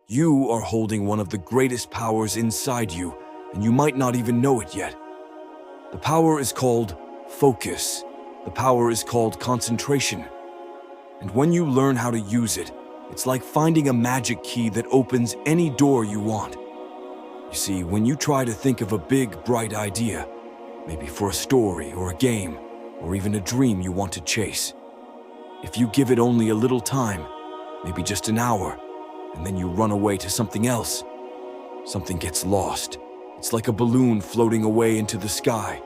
You are holding one of the greatest powers inside you, and you might not even know it yet. The power is called focus. The power is called concentration. And when you learn how to use it, it's like finding a magic key that opens any door you want. You see, when you try to think of a big, bright idea, maybe for a story or a game, or even a dream you want to chase, if you give it only a little time, maybe just an hour, and then you run away to something else, something gets lost. It's like a balloon floating away into the sky.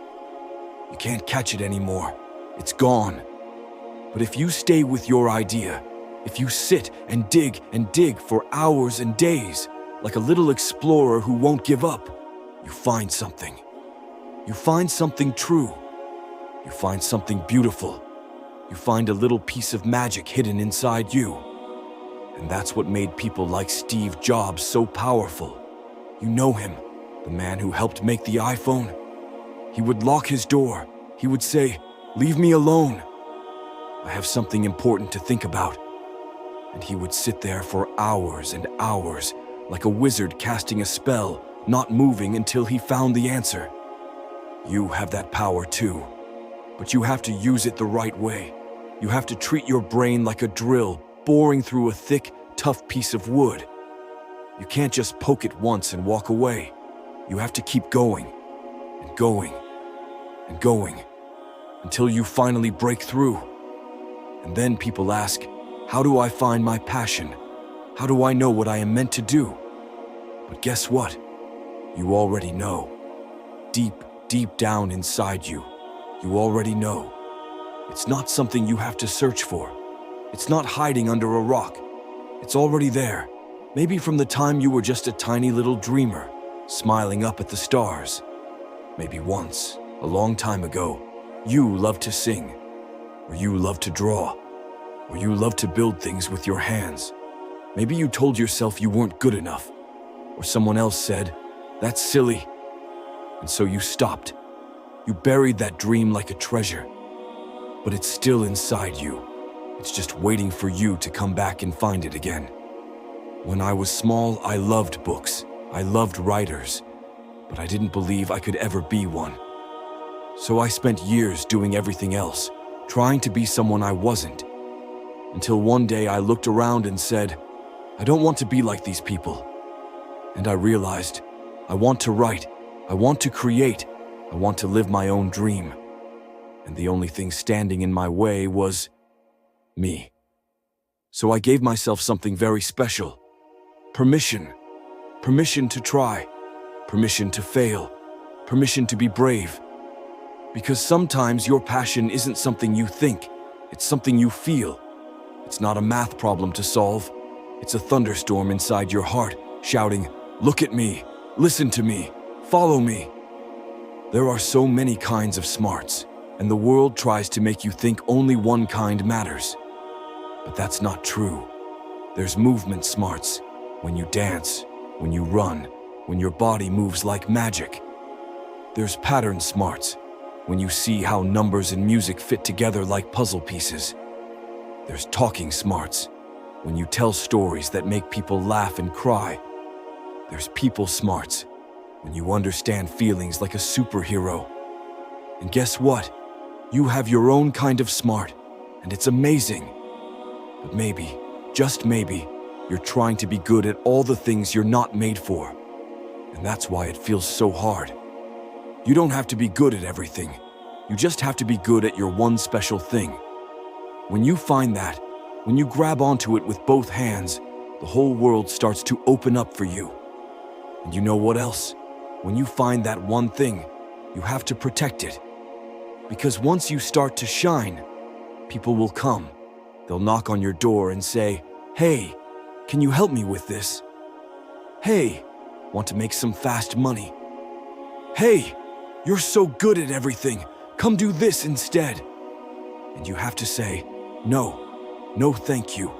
You can't catch it anymore. It's gone. But if you stay with your idea, if you sit and dig for hours and days, like a little explorer who won't give up, you find something. You find something true. You find something beautiful. You find a little piece of magic hidden inside you. And that's what made people like Steve Jobs so powerful. You know him, the man who helped make the iPhone. He would lock his door. He would say, "Leave me alone. I have something important to think about." And he would sit there for hours and hours, like a wizard casting a spell, not moving until he found the answer. You have that power too, but you have to use it the right way. You have to treat your brain like a drill, boring through a thick, tough piece of wood. You can't just poke it once and walk away. You have to keep going, and going, and going, until you finally break through. And then people ask, how do I find my passion? How do I know what I am meant to do? But guess what? You already know. Deep, deep down inside you, you already know. It's not something you have to search for. It's not hiding under a rock. It's already there. Maybe from the time you were just a tiny little dreamer, smiling up at the stars. Maybe once, a long time ago, you loved to sing, or you loved to draw, or you loved to build things with your hands. Maybe you told yourself you weren't good enough, or someone else said, "That's silly." And so you stopped. You buried that dream like a treasure. But it's still inside you. It's just waiting for you to come back and find it again. When I was small, I loved books. I loved writers, but I didn't believe I could ever be one. So I spent years doing everything else, trying to be someone I wasn't. Until one day I looked around and said, I don't want to be like these people. And I realized, I want to write, I want to create, I want to live my own dream. And the only thing standing in my way was me. So I gave myself something very special. Permission. Permission to try. Permission to fail. Permission to be brave. Because sometimes your passion isn't something you think, it's something you feel. It's not a math problem to solve. It's a thunderstorm inside your heart, shouting, look at me, listen to me, follow me. There are so many kinds of smarts, and the world tries to make you think only one kind matters. But that's not true. There's movement smarts, when you dance, when you run, when your body moves like magic. There's pattern smarts, when you see how numbers and music fit together like puzzle pieces. There's talking smarts, when you tell stories that make people laugh and cry. There's people smarts, when you understand feelings like a superhero. And guess what? You have your own kind of smart, and it's amazing. But maybe, just maybe, you're trying to be good at all the things you're not made for. And that's why it feels so hard. You don't have to be good at everything. You just have to be good at your one special thing. When you find that, when you grab onto it with both hands, the whole world starts to open up for you. And you know what else? When you find that one thing, you have to protect it. Because once you start to shine, people will come. They'll knock on your door and say, hey, can you help me with this? Hey, want to make some fast money? Hey, you're so good at everything. Come do this instead. And you have to say, no, thank you.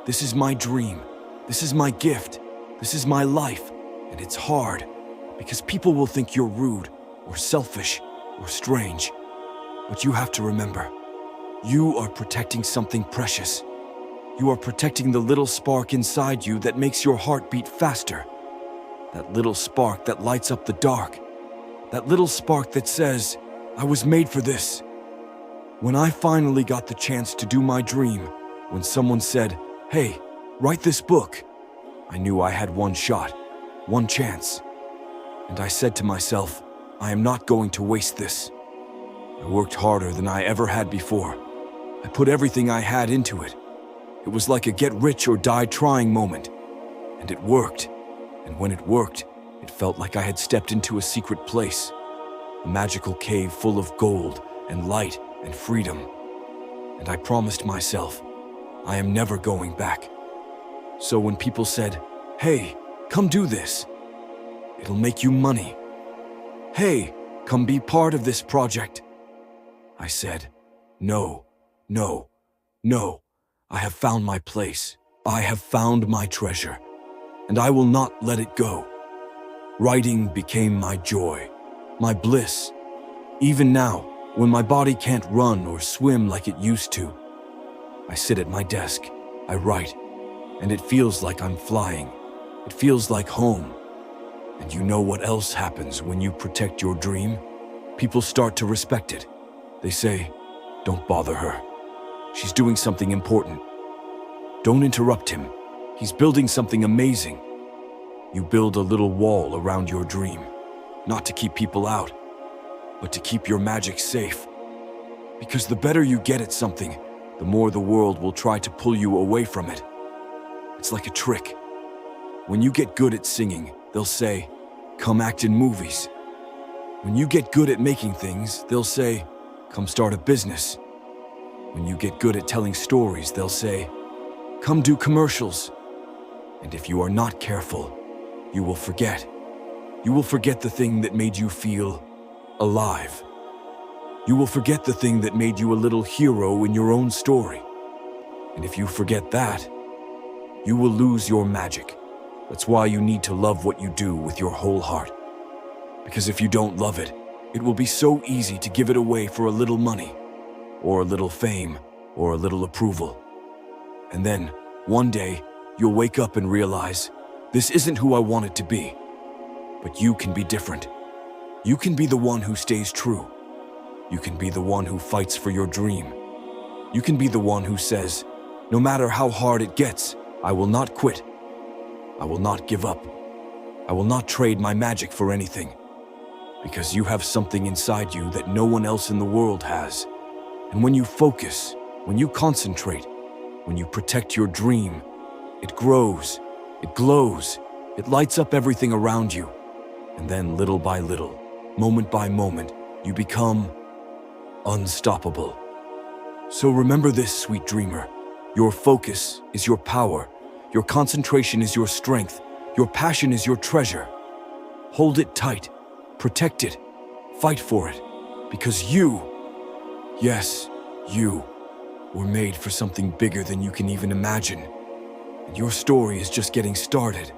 This is my dream. This is my gift. This is my life. And it's hard because people will think you're rude or selfish or strange. But you have to remember, you are protecting something precious. You are protecting the little spark inside you that makes your heart beat faster. That little spark that lights up the dark. That little spark that says, I was made for this. When I finally got the chance to do my dream, when someone said, hey, write this book, I knew I had one shot, one chance. And I said to myself, I am not going to waste this. I worked harder than I ever had before. I put everything I had into it. It was like a get rich or die trying moment. And it worked. And when it worked, it felt like I had stepped into a secret place. A magical cave full of gold and light and freedom. And I promised myself, I am never going back. So when people said, hey, come do this. It'll make you money. Hey, come be part of this project. I said, no, no, no. I have found my place. I have found my treasure. And I will not let it go. Writing became my joy, my bliss. Even now, when my body can't run or swim like it used to, I sit at my desk, I write, and it feels like I'm flying. It feels like home. And you know what else happens when you protect your dream? People start to respect it. They say, don't bother her. She's doing something important. Don't interrupt him. He's building something amazing. You build a little wall around your dream, not to keep people out, but to keep your magic safe. Because the better you get at something, the more the world will try to pull you away from it. It's like a trick. When you get good at singing, they'll say, come act in movies. When you get good at making things, they'll say, come start a business. When you get good at telling stories, they'll say, come do commercials. And if you are not careful, you will forget. You will forget the thing that made you feel alive. You will forget the thing that made you a little hero in your own story. And if you forget that, you will lose your magic. That's why you need to love what you do with your whole heart. Because if you don't love it, it will be so easy to give it away for a little money, or a little fame, or a little approval. And then, one day, you'll wake up and realize, this isn't who I want it to be. But you can be different. You can be the one who stays true. You can be the one who fights for your dream. You can be the one who says, no matter how hard it gets, I will not quit. I will not give up. I will not trade my magic for anything. Because you have something inside you that no one else in the world has. And when you focus, when you concentrate, when you protect your dream, it grows, it glows, it lights up everything around you. And then little by little, moment by moment, you become unstoppable. So remember this, sweet dreamer. Your focus is your power. Your concentration is your strength. Your passion is your treasure. Hold it tight. Protect it. Fight for it. Because you, yes, you, were made for something bigger than you can even imagine. And your story is just getting started.